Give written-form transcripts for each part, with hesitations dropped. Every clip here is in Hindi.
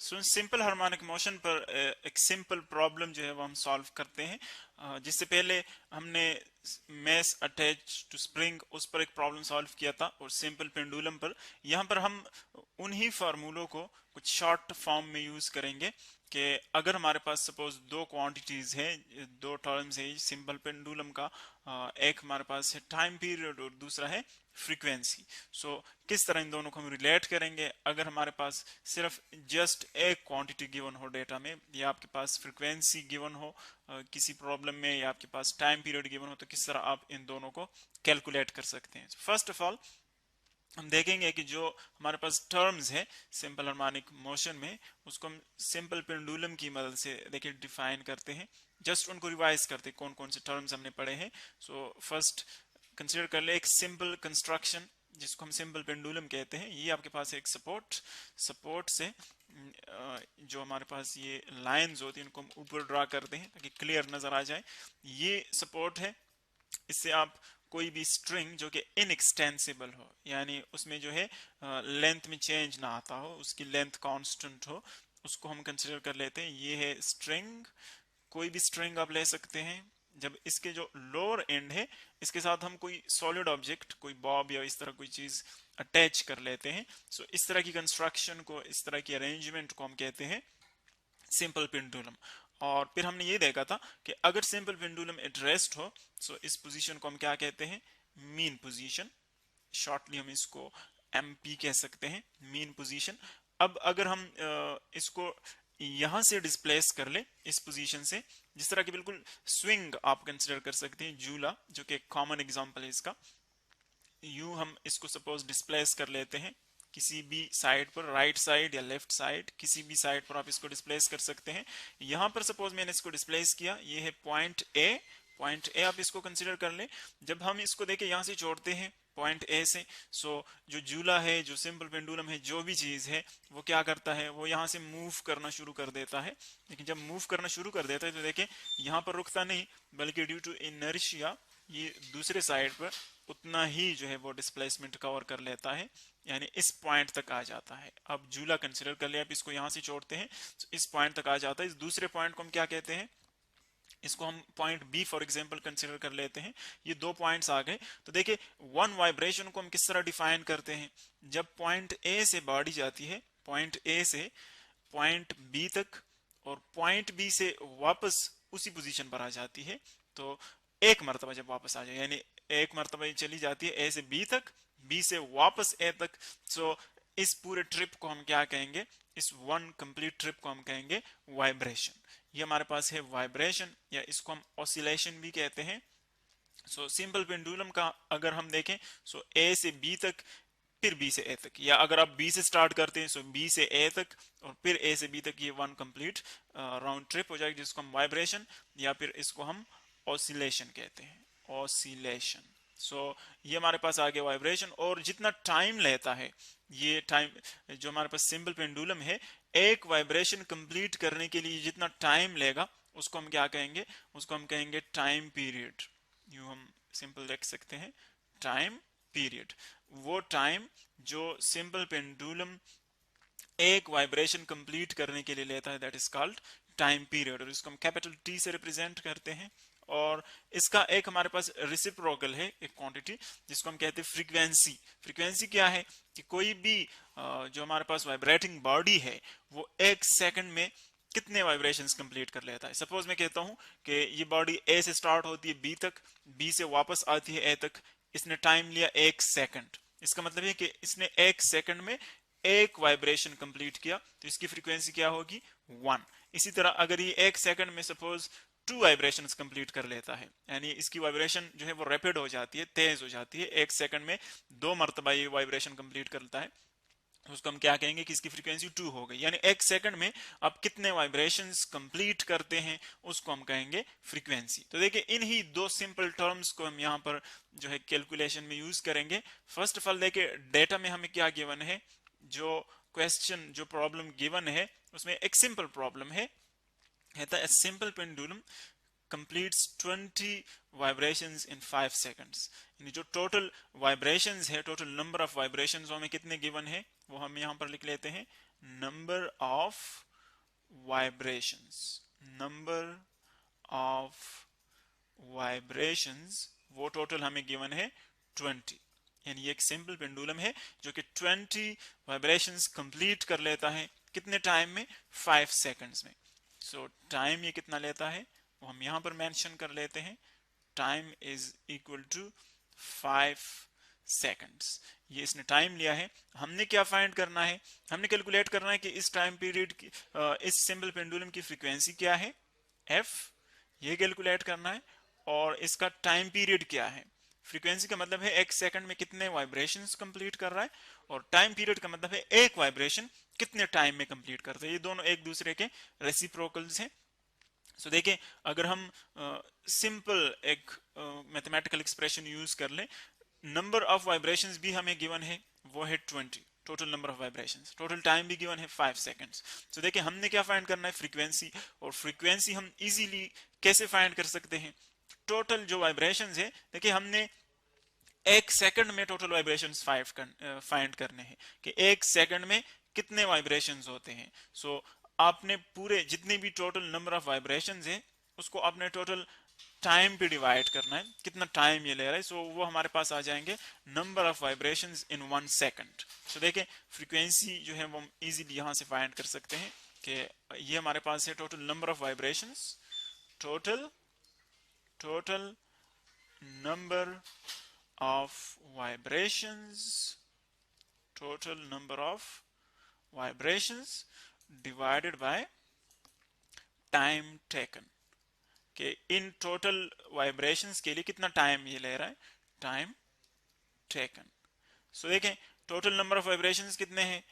सो सिंपल हार्मोनिक मोशन पर एक सिंपल प्रॉब्लम जो है वो हम सॉल्व करते हैं। जिससे पहले हमने मैस अटैच टू स्प्रिंग उस पर एक प्रॉब्लम सॉल्व किया था, और सिंपल पेंडुलम पर यहाँ पर हम उन्हीं फार्मूलों को कुछ शॉर्ट फॉर्म में यूज करेंगे कि अगर हमारे पास सपोज दो क्वांटिटीज है, दो टर्म्स है सिंपल पेंडुलम का, एक हमारे पास है टाइम पीरियड और दूसरा है फ्रीक्वेंसी। सो किस तरह इन दोनों को हम रिलेट करेंगे अगर हमारे पास सिर्फ जस्ट एक क्वांटिटी गिवन हो डेटा में, या आपके पास फ्रीक्वेंसी गिवन हो किसी प्रॉब्लम में, या आपके पास टाइम पीरियड गिवन हो, तो किस तरह आप इन दोनों को कैलकुलेट कर सकते हैं। फर्स्ट ऑफ ऑल हम देखेंगे कि जो हमारे पास टर्म्स है सिंपल हार्मोनिक मोशन में, उसको हम सिंपल पेंडुलम की मदद से देखिए डिफाइन करते हैं। जस्ट उनको रिवाइज करते हैं कौन कौन से टर्म्स हमने पढ़े हैं। सो फर्स्ट कंसिडर कर ले एक सिंपल कंस्ट्रक्शन जिसको हम सिंपल पेंडुलम कहते हैं। ये आपके पास एक सपोर्ट सपोर्ट से जो हमारे पास ये लाइंस होती हैं उनको हम ऊपर ड्रा करते हैं ताकि क्लियर नजर आ जाए। ये सपोर्ट है, इससे आप कोई भी स्ट्रिंग जो कि इनएक्सटेंसिबल हो, यानी उसमें जो है लेंथ में चेंज ना आता हो, उसकी लेंथ कांस्टेंट हो, उसको हम कंसिडर कर लेते हैं। ये है स्ट्रिंग, कोई भी स्ट्रिंग आप ले सकते हैं। जब इसके जो लोअर एंड है इसके साथ हम कोई सॉलिड ऑब्जेक्ट, कोई बॉब या इस तरह कोई चीज अटैच कर लेते हैं, सो इस तरह की कंस्ट्रक्शन को, इस तरह की अरेंजमेंट को हम कहते हैं सिंपल पेंडुलम। और फिर हमने ये देखा था कि अगर सिंपल पेंडुलम एट रेस्ट हो, सो इस पोजीशन को हम क्या कहते हैं, मीन पोजीशन। शॉर्टली हम इसको एमपी कह सकते हैं, मीन पोजीशन। अब अगर हम इसको यहां से डिस्प्लेस कर ले इस पोजीशन से, जिस तरह की बिल्कुल स्विंग आप कंसिडर कर सकते हैं, झूला जो कि एक कॉमन एग्जांपल है इसका। यूं हम इसको सपोज डिस्प्लेस कर लेते हैं किसी भी साइड पर, राइट साइड या लेफ्ट साइड, किसी भी साइड पर आप इसको डिस्प्लेस कर सकते हैं। यहां पर सपोज मैंने इसको डिस्प्लेस किया, ये है पॉइंट ए। पॉइंट ए आप इसको कंसिडर कर ले। जब हम इसको देखें यहां से जोड़ते हैं पॉइंट ए से, सो जो झूला है, जो सिंपल पेंडुलम है, जो भी चीज है वो क्या करता है, वो यहां से मूव करना शुरू कर देता है। लेकिन जब मूव करना शुरू कर देता है तो देखें यहां पर रुकता नहीं, बल्कि ड्यू टू इनर्शिया ये दूसरे साइड पर उतना ही जो है वो डिस्प्लेसमेंट कवर कर लेता है, यानी इस पॉइंट तक आ जाता है। अब झूला कंसिडर कर लिया, अब इसको यहां से छोड़ते हैं तो इस पॉइंट तक आ जाता है। इस दूसरे पॉइंट को हम क्या कहते हैं, इसको हम point B for example consider कर लेते हैं। ये दो पॉइंट्स आ गए। तो देखिए वन वाइब्रेशन को हम किस तरह डिफाइन करते हैं, जब पॉइंट ए से बॉडी जाती है, पॉइंट ए से पॉइंट बी तक, और पॉइंट बी से वापस उसी पोजीशन पर आ जाती है, तो एक मरतबा जब वापस आ जाए, यानी एक मरतबा ये चली जाती है ए से बी तक, बी से वापस ए तक, सो इस पूरे ट्रिप को हम क्या कहेंगे, इस वन कंप्लीट ट्रिप को हम कहेंगे वाइब्रेशन। ये हमारे पास है वाइब्रेशन, या इसको हम ऑसिलेशन भी कहते हैं। सो सिंपल पेंडुलम का अगर हम देखें, सो ए से बी तक, फिर बी से ए तक, या अगर आप बी से स्टार्ट करते हैं सो बी से ए तक, और फिर ए से बी तक, ये वन कंप्लीट राउंड ट्रिप हो जाएगी जिसको हम वाइब्रेशन, या फिर इसको हम ऑसिलेशन कहते हैं, ऑसिलेशन। सो ये हमारे पास आ गया वाइब्रेशन। और जितना टाइम लेता है ये टाइम, जो हमारे पास सिंपल पेंडुलम है, एक वाइब्रेशन कंप्लीट करने के लिए जितना टाइम लेगा उसको हम क्या कहेंगे, उसको हम कहेंगे टाइम पीरियड। यूं हम सिंपल देख सकते हैं टाइम पीरियड, वो टाइम जो सिंपल पेंडुलम एक वाइब्रेशन कंप्लीट करने के लिए लेता है, that is called time period, और इसको हम कैपिटल टी से रिप्रेजेंट करते हैं। और इसका एक हमारे पास रिसिप्रोकल है, एक क्वांटिटी जिसको हम कहते हैं फ्रीक्वेंसी। फ्रीक्वेंसी क्या है कि कोई भी जो हमारे पास वाइब्रेटिंग बॉडी है वो एक सेकंड में कितने वाइब्रेशंस कंप्लीट कर लेता है। सपोज मैं कहता हूं कि ये बॉडी ए से स्टार्ट होती है बी तक, बी से वापस आती है ए तक, इसने टाइम लिया एक सेकंड। इसका मतलब है कि इसने एक सेकंड में एक वाइब्रेशन कंप्लीट किया, तो इसकी फ्रीक्वेंसी क्या होगी, वन। इसी तरह अगर ये एक सेकंड में सपोज टू वाइब्रेशन कंप्लीट कर लेता है, यानी इसकी वाइब्रेशन जो है वो रैपिड हो जाती है, तेज हो जाती है, एक सेकंड में दो मरतबा ये वाइब्रेशन कंप्लीट करता है, तो उसको हम क्या कहेंगे कि इसकी फ्रीक्वेंसी टू हो गई। यानी एक सेकंड में आप कितने वाइब्रेशंस कंप्लीट करते हैं उसको हम कहेंगे फ्रीक्वेंसी। तो देखिए इन ही दो सिंपल टर्म्स को हम यहाँ पर जो है कैलकुलेशन में यूज करेंगे। फर्स्ट ऑफ ऑल देखिए डेटा में हमें क्या गिवन है, जो क्वेश्चन, जो प्रॉब्लम गिवन है उसमें एक सिंपल प्रॉब्लम है, कहता है simple pendulum completes 20 vibrations in 5 seconds। यानी जो टोटल वाइब्रेशंस है, टोटल नंबर ऑफ वाइब्रेशंस वो हमें कितने गिवन है, वो हम यहां पर लिख लेते हैं number of vibrations. Number of vibrations वो टोटल हमें गिवन है 20। यानी एक सिंपल पेंडुलम है जो कि 20 वाइब्रेशंस कंप्लीट कर लेता है कितने टाइम में, 5 सेकंड्स में। सो टाइम ये कितना लेता है वो हम यहां पर मेंशन कर लेते हैं, time is equal to 5 seconds. ये इसने टाइम लिया है। हमने क्या फाइंड करना है, हमने कैलकुलेट करना है कि इस टाइम पीरियड की इस सिंपल पेंडुलम की फ्रीक्वेंसी क्या है, एफ, ये कैलकुलेट करना है। और इसका टाइम पीरियड क्या है, फ्रीक्वेंसी का मतलब है एक सेकंड में कितने वाइब्रेशंस कंप्लीट कर रहा है, और टाइम पीरियड का मतलब है एक वाइब्रेशन कितने टाइम में कंप्लीट करता है। ये दोनों एक दूसरे के रेसिप्रोकल्स हैं। सो देखें, अगर हम सिंपल एक मैथमेटिकल एक्सप्रेशन यूज कर लें, नंबर ऑफ वाइब्रेशंस भी हमें गिवन है, वो है 20 total number of vibrations, total time भी गिवन है 5 सेकंड्स। तो देखिए हमने क्या फाइंड करना है, फ्रीक्वेंसी। और फ्रीक्वेंसी हम इजीली कैसे फाइंड कर सकते हैं, टोटल जो वाइब्रेशंस है, देखिए हमने एक सेकंड में टोटल वाइब्रेशंस फाइंड करने हैं कि एक सेकंड में कितने वाइब्रेशंस होते हैं। सो आपने पूरे जितने भी टोटल नंबर ऑफ वाइब्रेशंस है उसको आपने टोटल टाइम पे डिवाइड करना है, कितना टाइम ये ले रहा है। सो वो हमारे पास आ जाएंगे number of vibrations in 1 second. So देखें फ्रीक्वेंसी जो है वो हम इजीली यहां से फाइंड कर सकते हैं कि ये हमारे पास है total number of vibrations, total total number of vibrations, total number of vibrations divided by time taken, कि इन टोटल वाइब्रेशंस के लिए कितना टाइम ये ले रहा है, टाइम टेकन। सो देखें टोटल नंबर ऑफ वाइब्रेशंस कितने हैं,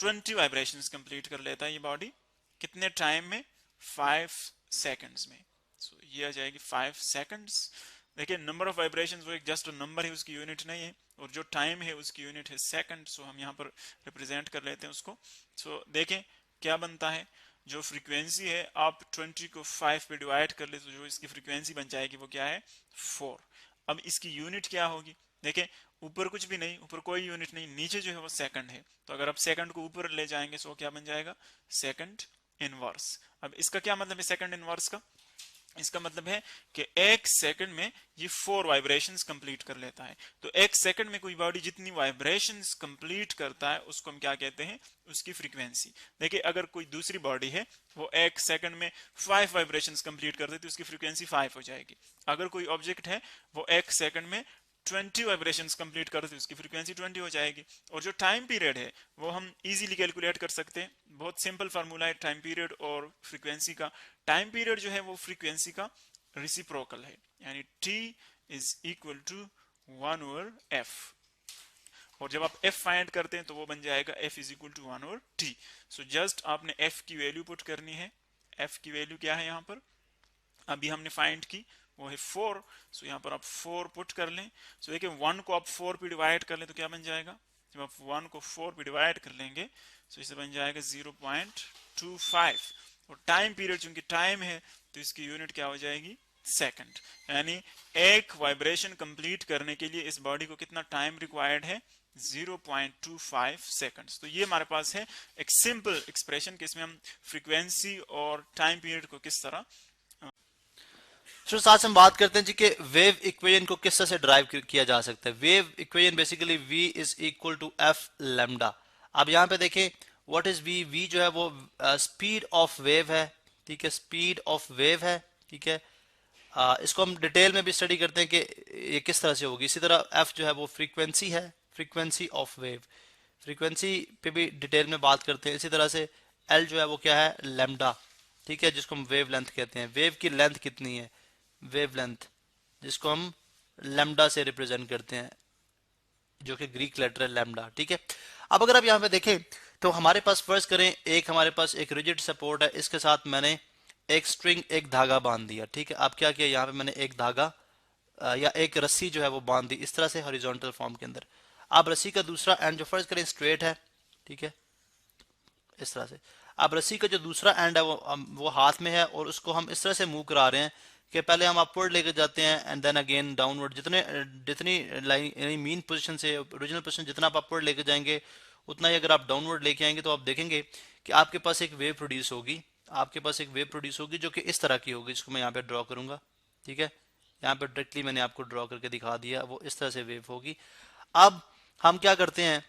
20 वाइब्रेशंस कंप्लीट कर लेता है ये बॉडी कितने टाइम में, 5 सेकंड्स में। सो ये आ जाएगी 5 सेकंड्स। देखिए नंबर ऑफ वाइब्रेशंस वो एक जस्ट नंबर है, उसकी यूनिट नहीं है, और जो टाइम है उसकी यूनिट है सेकंड। सो हम यहाँ पर रिप्रेजेंट कर लेते हैं उसको। सो देखें क्या बनता है, जो फ्रीक्वेंसी है आप 20 को 5 पे डिवाइड कर ले तो जो इसकी फ्रीक्वेंसी बन जाएगी वो क्या है, 4। अब इसकी यूनिट क्या होगी, देखें ऊपर कुछ भी नहीं, ऊपर कोई यूनिट नहीं, नीचे जो है वो सेकंड है। तो अगर आप सेकंड को ऊपर ले जाएंगे तो क्या बन जाएगा, सेकंड इनवर्स। अब इसका क्या मतलब है सेकंड इनवर्स का, इसका मतलब है कि एक सेकंड में ये 4 वाइब्रेशंस कंप्लीट कर लेता है। तो एक सेकंड में कोई बॉडी जितनी वाइब्रेशंस कंप्लीट करता है उसको हम क्या कहते हैं, उसकी फ्रीक्वेंसी। देखिए अगर कोई दूसरी बॉडी है वो एक सेकंड में 5 वाइब्रेशंस कंप्लीट करती है तो उसकी फ्रीक्वेंसी 5 हो जाएगी। अगर कोई ऑब्जेक्ट है वो एक सेकंड में 20 वाइब्रेशंस कंप्लीट करते उसकी फ्रीक्वेंसी 20 हो जाएगी। और जो टाइम पीरियड है वो हम इजीली कैलकुलेट कर सकते हैं, बहुत सिंपल फार्मूला है टाइम पीरियड और फ्रीक्वेंसी का। टाइम पीरियड जो है वो फ्रीक्वेंसी का रेसिप्रोकल है, यानी t is equal to 1/f। और जब आप f फाइंड करते हैं तो वो बन जाएगा f is equal to 1/t। So just आपने f की वैल्यू पुट करनी है। f की वैल्यू क्या है यहाँ पर, अभी हमने फाइंड की वो है 4। सो यहाँ पर आप 4 पुट कर लें। सो देखिए 1 को आप 4 पे डिवाइड कर लें तो क्या बन जाएगा, जब आप 1 को 4 पे डिवाइड कर लेंगे तो इसे बन जाएगा 0.25। और टाइम पीरियड चूंकि टाइम है तो इसकी यूनिट क्या हो जाएगी, सेकंड। यानी एक वाइब्रेशन कंप्लीट करने के लिए इस बॉडी को कितना टाइम रिक्वायर्ड है, 0.25 सेकंड्स। तो ये हमारे पास है एक सिंपल एक्सप्रेशन कि इसमें हम फ्रीक्वेंसी और टाइम पीरियड को किस तरह। तो साथ हम बात करते हैं जी कि वेव इक्वेशन को किस तरह से ड्राइव किया जा सकता है। Wave equation basically v is equal to F lambda. अब यहाँ पे देखें व्हाट इज v, v जो है वो स्पीड ऑफ वेव है, ठीक है, स्पीड ऑफ वेव है, ठीक है। इसको हम डिटेल में भी स्टडी करते हैं कि ये किस तरह से होगी। इसी तरह f जो है वो फ्रीक्वेंसी है, फ्रीक्वेंसी ऑफ वेव, फ्रीक्वेंसी पे भी डिटेल में बात करते हैं। इसी तरह से l जो है वो क्या है, लैम्डा, ठीक है, जिसको हम वेव लेंथ कहते हैं। वेव की लेंथ कितनी है, वेव लेंथ, जिसको हम लैम्डा से रिप्रेजेंट करते हैं, जो कि ग्रीक लेटर है लैम्डा, ठीक है। अब अगर आप यहाँ पे देखें तो हमारे पास फर्ज करें एक हमारे पास एक रिजिड सपोर्ट है, इसके साथ मैंने एक स्ट्रिंग, एक धागा बांध दिया, ठीक है। अब क्या किया, यहाँ पे मैंने एक धागा या एक रस्सी जो है वो बांध दी इस तरह से हॉरिजॉन्टल फॉर्म के अंदर। अब रस्सी का दूसरा एंड जो फर्ज करें स्ट्रेट है, ठीक है, इस तरह से। अब रस्सी का जो दूसरा एंड है वो हाथ में है और उसको हम इस तरह से मूव करा रहे हैं कि पहले हम अपवर्ड लेकर जाते हैं एंड देन अगेन डाउनवर्ड, जितनी लाइन यानी मीन पोजीशन से ओरिजिनल पोजीशन जितना आप अपवर्ड लेकर जाएंगे उतना ही अगर आप डाउनवर्ड लेके आएंगे तो आप देखेंगे कि आपके पास एक वेव प्रोड्यूस होगी, आपके पास एक वेव प्रोड्यूस होगी जो कि इस तरह की होगी, जिसको मैं यहाँ पे ड्रॉ करूंगा। ठीक है, यहाँ पे डायरेक्टली मैंने आपको ड्रॉ करके दिखा दिया, वो इस तरह से वेव होगी। अब हम क्या करते हैं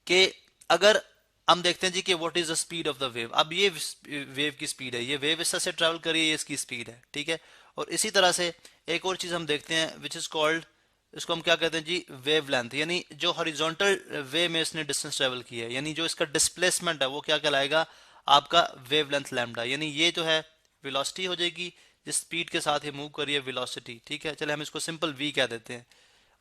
कि अगर हम देखते हैं जी कि what is the speed of the wave, अब ये वेव की स्पीड है, ये वेव इस तरह से ट्रेवल कर रही है, ये इसकी स्पीड है। ठीक है, और इसी तरह से एक और चीज हम देखते हैं विच इज कॉल्ड, इसको हम क्या कहते हैं जी, वेव लेंथ, यानी जो हॉरिजॉन्टल वे में इसने डिस्टेंस ट्रेवल किया है, यानी जो इसका डिस्प्लेसमेंट है वो क्या कहलाएगा, आपका वेव लेंथ लैम्डा, यानी ये जो है वेलोसिटी हो जाएगी जिस स्पीड के साथ ये मूव कर रही है वेलोसिटी। ठीक है, चले हम इसको सिंपल वी कह देते हैं।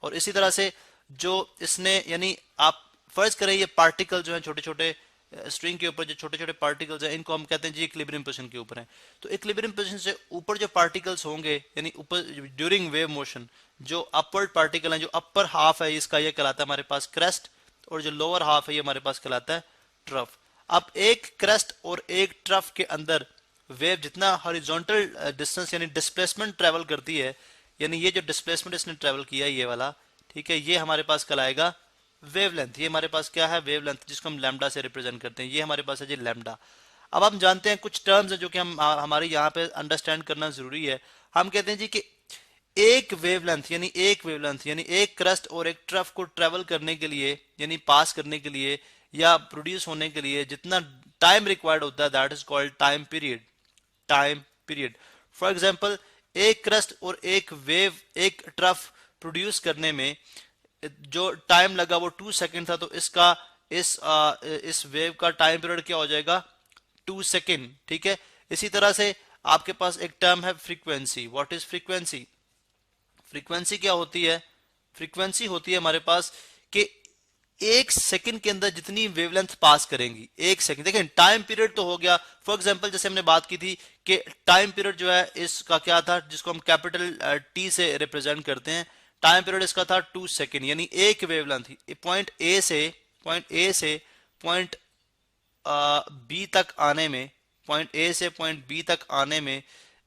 और इसी तरह से जो इसने, यानी आप फर्ज करें ये पार्टिकल जो है छोटे छोटे स्ट्रिंग के ऊपर जो छोटे छोटे पार्टिकल्स हैं, इनको हम कहते हैं जी इक्विलिब्रियम पोजीशन के ऊपर हैं। तो इक्विलिब्रियम पोजीशन से ऊपर जो पार्टिकल्स होंगे, यानी ऊपर ड्यूरिंग वेव मोशन जो अपवर्ड पार्टिकल हैं, जो अपर हाफ है इसका ये कहलाता है हमारे पास क्रेस्ट, और जो लोअर हाफ है ये हमारे पास कहलाता है ट्रफ। अब एक क्रेस्ट और एक ट्रफ के अंदर वेव जितना हॉरिजॉन्टल डिस्टेंस यानी डिस्प्लेसमेंट ट्रेवल करती है, यानी ये जो डिस्प्लेसमेंट इसने ट्रेवल किया है ये वाला, ठीक है, ये हमारे पास कहलाएगा वेवलेंथ। ये हमारे पास क्या है, वेवलेंथ, जिसको हम लैम्डा से रिप्रेजेंट करते हैं, ये हमारे पास है जी लैम्डा। अब हम जानते हैं कुछ टर्म्स है जो कि हम हमारे यहाँ पे अंडरस्टैंड करना जरूरी है। हम कहते हैं जी कि एक वेवलेंथ यानी एक क्रस्ट और एक ट्रफ को ट्रेवल करने के लिए, यानी पास करने के लिए या प्रोड्यूस होने के लिए जितना टाइम रिक्वायर्ड होता है, that is called time period. Time period, for example एक क्रस्ट और एक ट्रफ प्रोड्यूस करने में जो टाइम लगा वो 2 सेकंड था, तो इस वेव का टाइम पीरियड क्या हो जाएगा, 2 सेकंड। ठीक है, इसी तरह से आपके पास एक टर्म है frequency. What is frequency? Frequency क्या होती है? फ्रीक्वेंसी होती है हमारे पास कि एक सेकंड के अंदर जितनी वेवलेंथ पास करेंगी, एक सेकंड, देखें टाइम पीरियड तो हो गया। फॉर एग्जांपल जैसे हमने बात की थी कि टाइम पीरियड जो है इसका क्या था, जिसको हम कैपिटल टी से रिप्रेजेंट करते हैं, टाइम पीरियड इसका था 2 सेकंड, यानी एक वेवलेंथ पॉइंट ए से पॉइंट बी तक आने में, पॉइंट ए से पॉइंट बी तक आने में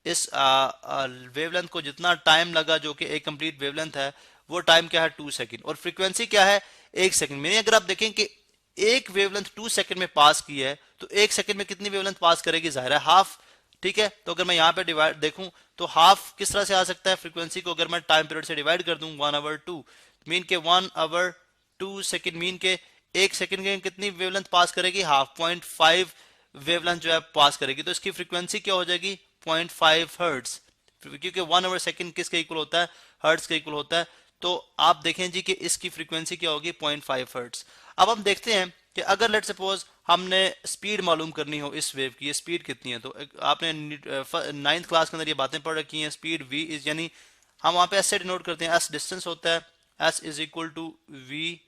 इस वेवलेंथ को जितना टाइम लगा, जो कि एक कंप्लीट वेवलेंथ है, वो टाइम क्या है 2 सेकंड। और फ्रीक्वेंसी क्या है, 1 सेकंड में। अगर आप देखें कि एक वेवलेंथ 2 सेकंड में पास की है, तो 1 सेकंड में कितनी वेवलेंथ पास करेगी, जाहिर है हाफ। ठीक है, तो अगर मैं यहाँ पे डिवाइड देखूं तो हाफ किस तरह से आ सकता है, फ्रीक्वेंसी को अगर मैं टाइम पीरियड से डिवाइड कर दूं 1 आवर 2, मीन के 1 आवर 2 सेकंड, मीन के 1 सेकंड के कितनी वेवलेंथ पास करेगी, हाफ, 0.5 वेवलेंथ जो है पास करेगी। तो इसकी फ्रीक्वेंसी क्या हो जाएगी, 0.5 हर्ट्ज, क्योंकि 1 आवर सेकंड किसके इक्वल होता है, हर्ट्ज के इक्वल होता है। तो आप देखें जी कि इसकी फ्रीक्वेंसी क्या होगी, 0.5 हर्ट्ज। अब हम देखते हैं कि अगर लेट सपोज हमने स्पीड मालूम करनी हो इस वेव की, ये स्पीड कितनी है, तो आपने 9th क्लास के अंदर ये बातें पढ़ रखी हैं, स्पीड v इज, यानी हम वहां पे एस से डिनोट करते हैं, एस डिस्टेंस होता है, S is equal to V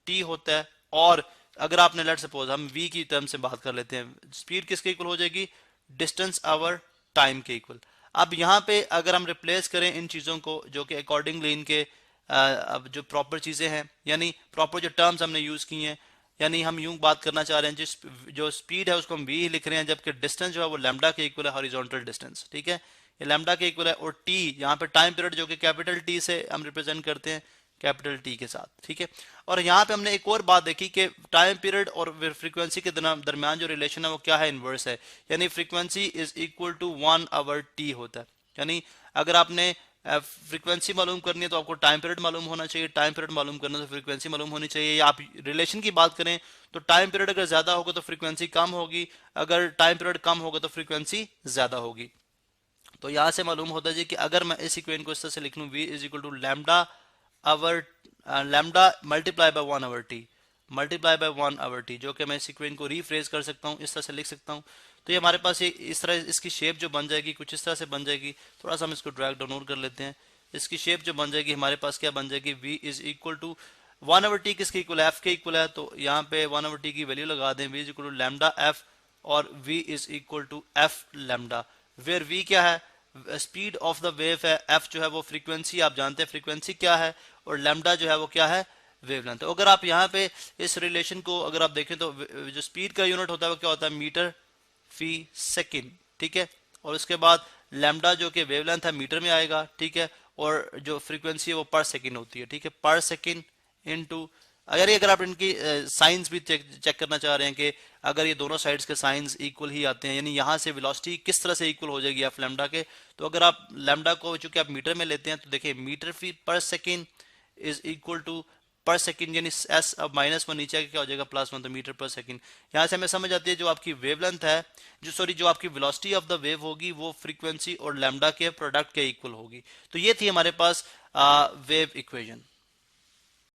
T होता है। और अगर आपने लेट सपोज हम v की टर्म से बात कर लेते हैं, स्पीड किसके इक्वल हो जाएगी, डिस्टेंस आवर टाइम के इक्वल। अब यहाँ पे अगर हम रिप्लेस करें इन चीज़ों को जो कि अकॉर्डिंगली इनके अब जो प्रॉपर चीज़ें हैं, यानी प्रॉपर जो टर्म्स हमने यूज़ की हैं, यानी हम यूं बात करना चाह रहे हैं जो स्पीड है उसको हम v लिख रहे हैं, जबकि डिस्टेंस जो है वो लैम्डा के इक्वल है, हॉरिजॉन्टल डिस्टेंस। ठीक है, ये लैम्डा के इक्वल है। और t यहाँ पे टाइम पीरियड जो कि कैपिटल टी से हम रिप्रेजेंट करते हैं, कैपिटल टी के साथ। ठीक है, और यहाँ पे हमने एक और बात देखी कि टाइम पीरियड और फ्रीक्वेंसी के दरमियान जो रिलेशन है वो क्या है, इनवर्स है, यानी frequency is equal to 1 over T होता है। यानी अगर आपने फ्रीक्वेंसी मालूम करनी है तो आपको टाइम पीरियड मालूम होना चाहिए, टाइम पीरियड मालूम करना तो फ्रीक्वेंसी मालूम होनी चाहिए। या आप रिलेशन की बात करें तो टाइम पीरियड अगर ज्यादा होगा तो फ्रीक्वेंसी कम होगी, अगर टाइम पीरियड कम होगा तो फ्रीक्वेंसी ज्यादा होगी। तो यहां से मालूम होता है जी कि अगर मैं इस इक्वेशन को इस तरह से लिख लूं, v is equal to lambda over lambda multiply by 1 over T, multiply by 1 over T, जो कि मैं इस इक्वेशन को रीफ्रेज कर सकता हूँ, इस तरह से लिख सकता हूँ। तो ये हमारे पास ये इस तरह इसकी शेप जो बन जाएगी कुछ इस तरह से बन जाएगी। थोड़ा सा हम इसको ड्रैग डाउन कर लेते हैं। इसकी शेप जो बन जाएगी हमारे पास क्या बन जाएगी, v is equal to 1 over T किसके इक्वल है, f के इक्वल है। तो यहाँ पे 1 ओवर टी की वैल्यू लगा दें, v is equal to lambda f, और v is equal to f lambda, where v क्या है, स्पीड ऑफ द वेव है, f जो है वो फ्रीक्वेंसी, आप जानते हैं फ्रीक्वेंसी क्या है, और लैम्डा जो है वो क्या है, वेवलेंथ। तो अगर आप यहाँ पे इस रिलेशन को अगर आप देखें तो जो स्पीड का यूनिट होता है वो क्या होता है, मीटर फी सेकेंड। ठीक है, और उसके बाद लैम्डा जो कि वेवलेंथ है मीटर में आएगा, ठीक है, और जो फ्रीक्वेंसी है वो पर सेकेंड होती है, ठीक है, पर सेकेंड इनटू, अगर आप इनकी साइंस भी चेक करना चाह रहे हैं कि अगर ये दोनों साइड्स के साइंस इक्वल ही आते हैं, यानी यहाँ से वेलोसिटी किस तरह से इक्वल हो जाएगी एफ लैम्डा के, तो अगर आप लैम्डा को चूंकि आप मीटर में लेते हैं तो देखिए मीटर फीट पर सेकेंड इज इक्वल टू पर सेकंड, यानी एस अब -1 नीचे आके क्या हो जाएगा +1, तो मीटर पर सेकंड। यहाँ से हमें समझ आती है जो आपकी वेवलेंथ है, जो आपकी वेलोसिटी ऑफ द वेव होगी वो फ्रीक्वेंसी और लैम्डा के प्रोडक्ट के इक्वल होगी। तो ये थी हमारे पास वेव इक्वेशन।